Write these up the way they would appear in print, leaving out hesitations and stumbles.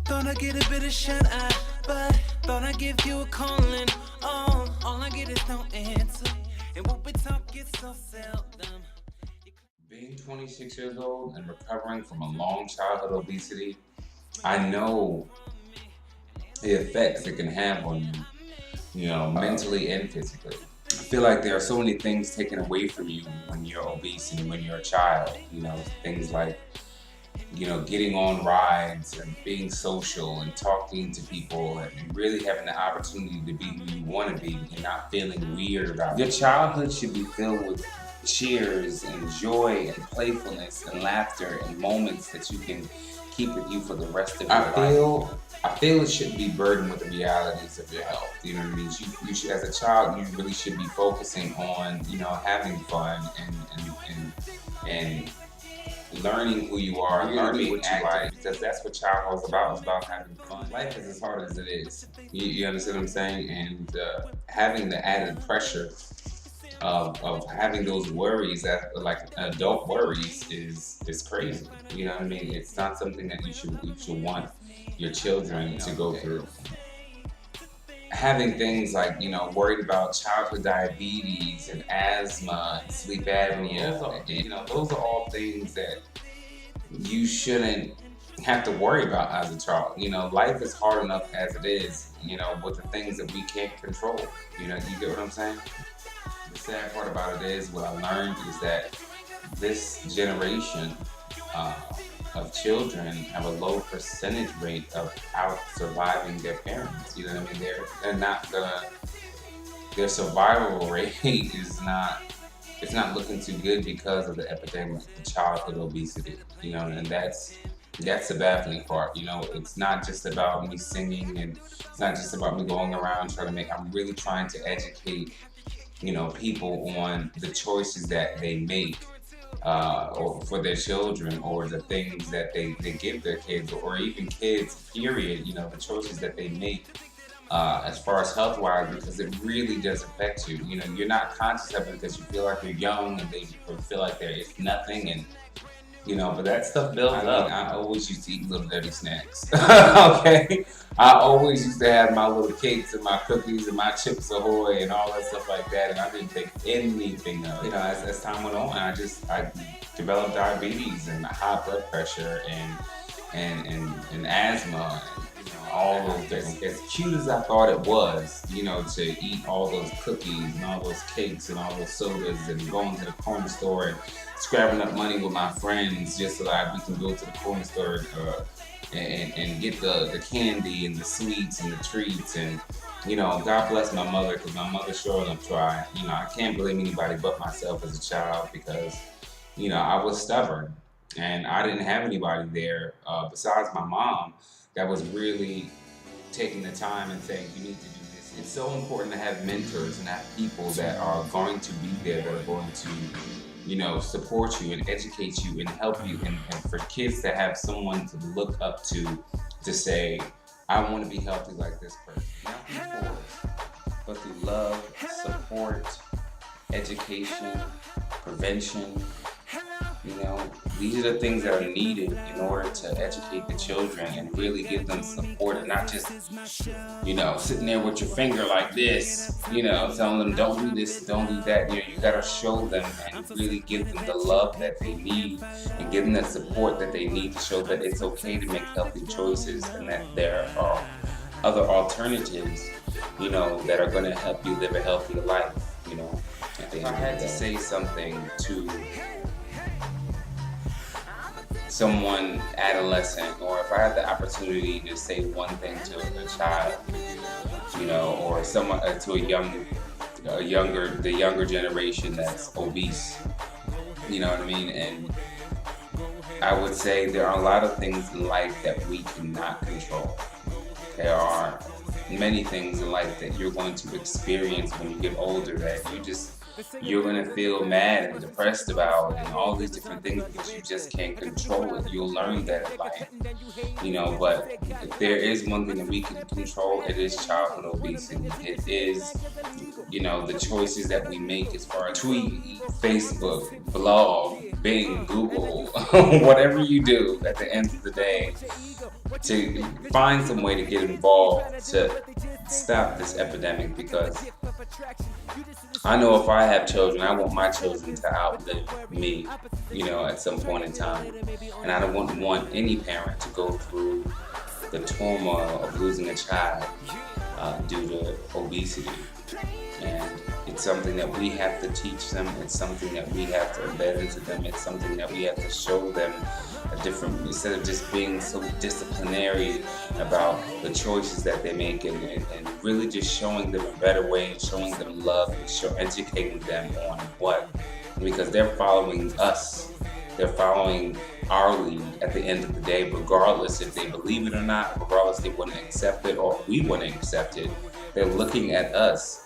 Thought I'd get a bit of shut eye, but thought I'd give you a calling. Oh, all I get is no answer. And what we talk is so seldom. Being 26 years old and recovering from a long childhood obesity, I know the effects it can have on you, mentally and physically. I feel like there are so many things taken away from you when you're obese and when you're a child. Things like, getting on rides and being social and talking to people and really having the opportunity to be who you want to be and not feeling weird about it. Your childhood should be filled with cheers and joy and playfulness and laughter and moments that you can keep with you for the rest of your life. I feel it shouldn't be burdened with the realities of your health. You know what I mean? You should, as a child, you really should be focusing on, having fun and learning who you are, learning what you like, because that's what childhood is about. It's about having fun. Life is as hard as it is. You understand what I'm saying? And having the added pressure of having those worries, that like adult worries, is crazy. You know what I mean? It's not something that you should want your children to go through. Having things like, worried about childhood diabetes and asthma and sleep apnea, those are all things that you shouldn't have to worry about as a child. Life is hard enough as it is, with the things that we can't control. You get what I'm saying? The sad part about it is, what I learned is that this generation of children have a low percentage rate of out surviving their parents. You know what I mean? They're not their survival rate is not, it's not looking too good because of the epidemic of childhood obesity. And that's the baffling part. It's not just about me singing, and it's not just about me going around I'm really trying to educate people on the choices that they make or for their children, or the things that they give their kids, or even kids, period. The choices that they make as far as health-wise, because it really does affect you. You're not conscious of it because you feel like you're young and they feel like there is nothing, and but that stuff builds up. I always used to eat little dirty snacks. Okay? I always used to have my little cakes and my cookies and my Chips Ahoy and all that stuff like that, and I didn't think anything of it. As time went on, I developed diabetes and high blood pressure and asthma and all those things. As cute as I thought it was, to eat all those cookies and all those cakes and all those sodas and going to the corner store and scrapping up money with my friends just so that we can go to the corner store and get the candy and the sweets and the treats. And God bless my mother, because my mother sure enough tried. I can't blame anybody but myself as a child, because I was stubborn and I didn't have anybody there besides my mom that was really taking the time and saying, you need to do this. It's so important to have mentors and have people that are going to be there, that are going to support you and educate you and help you, and for kids to have someone to look up to say, I want to be healthy like this person. Not through force, but through love, support, education, prevention. These are the things that are needed in order to educate the children and really give them support, and not just, sitting there with your finger like this, telling them don't do this, don't do that. You gotta show them and really give them the love that they need, and give them the support that they need to show that it's okay to make healthy choices, and that there are other alternatives, that are gonna help you live a healthier life. If I had to say something to someone adolescent, or if I had the opportunity to say one thing to a child, or someone to the younger generation that's obese, you know what I mean? And I would say there are a lot of things in life that we cannot control. There are many things in life that you're going to experience when you get older that you're going to feel mad and depressed about, and all these different things, because you just can't control it. You'll learn that in life, but if there is one thing that we can control, it is childhood obesity. It is, the choices that we make as far as tweet, Facebook, blog, Bing, Google, whatever you do, at the end of the day, to find some way to get involved to stop this epidemic, because I know if I have children, I want my children to outlive me, at some point in time. And I don't want any parent to go through the turmoil of losing a child due to obesity. And it's something that we have to teach them. It's something that we have to embed into them. It's something that we have to show them a different, instead of just being so disciplinary about the choices that they make, and really just showing them a better way, and showing them love, and educating them on what, because they're following us. They're following our lead at the end of the day, regardless if they believe it or not, regardless if they want to accept it or we want to accept it. They're looking at us.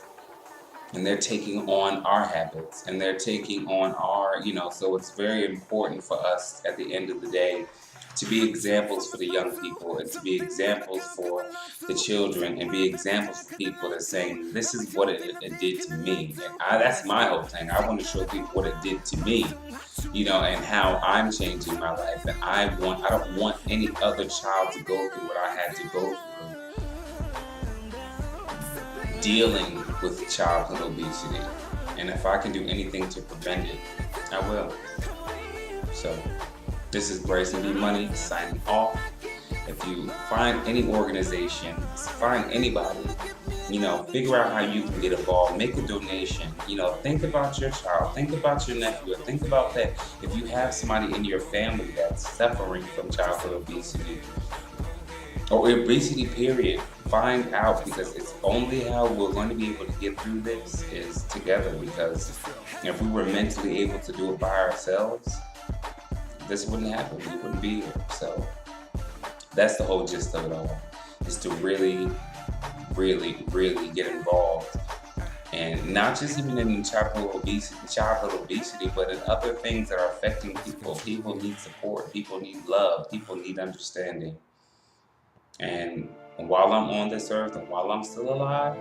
And they're taking on our habits, and they're taking on our, so it's very important for us at the end of the day to be examples for the young people, and to be examples for the children, and be examples for people that are saying, this is what it did to me. And that's my whole thing. I want to show people what it did to me, and how I'm changing my life. And I don't want any other child to go through what I had to go through, dealing with childhood obesity. And if I can do anything to prevent it, I will. So this is Bryson Bmoney signing off. If you find any organization, find anybody, figure out how you can get involved, make a donation, think about your child, think about your nephew, think about that. If you have somebody in your family that's suffering from childhood obesity, or obesity period, find out, because it's only how we're going to be able to get through this is together. Because if we were mentally able to do it by ourselves, this wouldn't happen. We wouldn't be here. So that's the whole gist of it all, is to really, really, really get involved. And not just even in childhood obesity, but in other things that are affecting people. People need support. People need love. People need understanding. And while I'm on this earth, and while I'm still alive,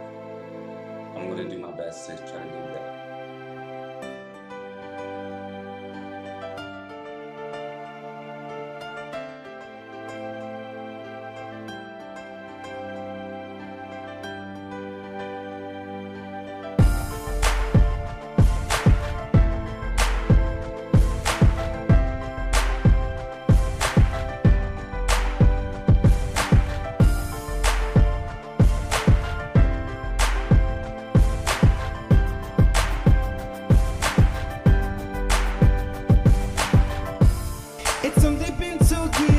I'm going to do my best to try to do that. It's only been 2 years.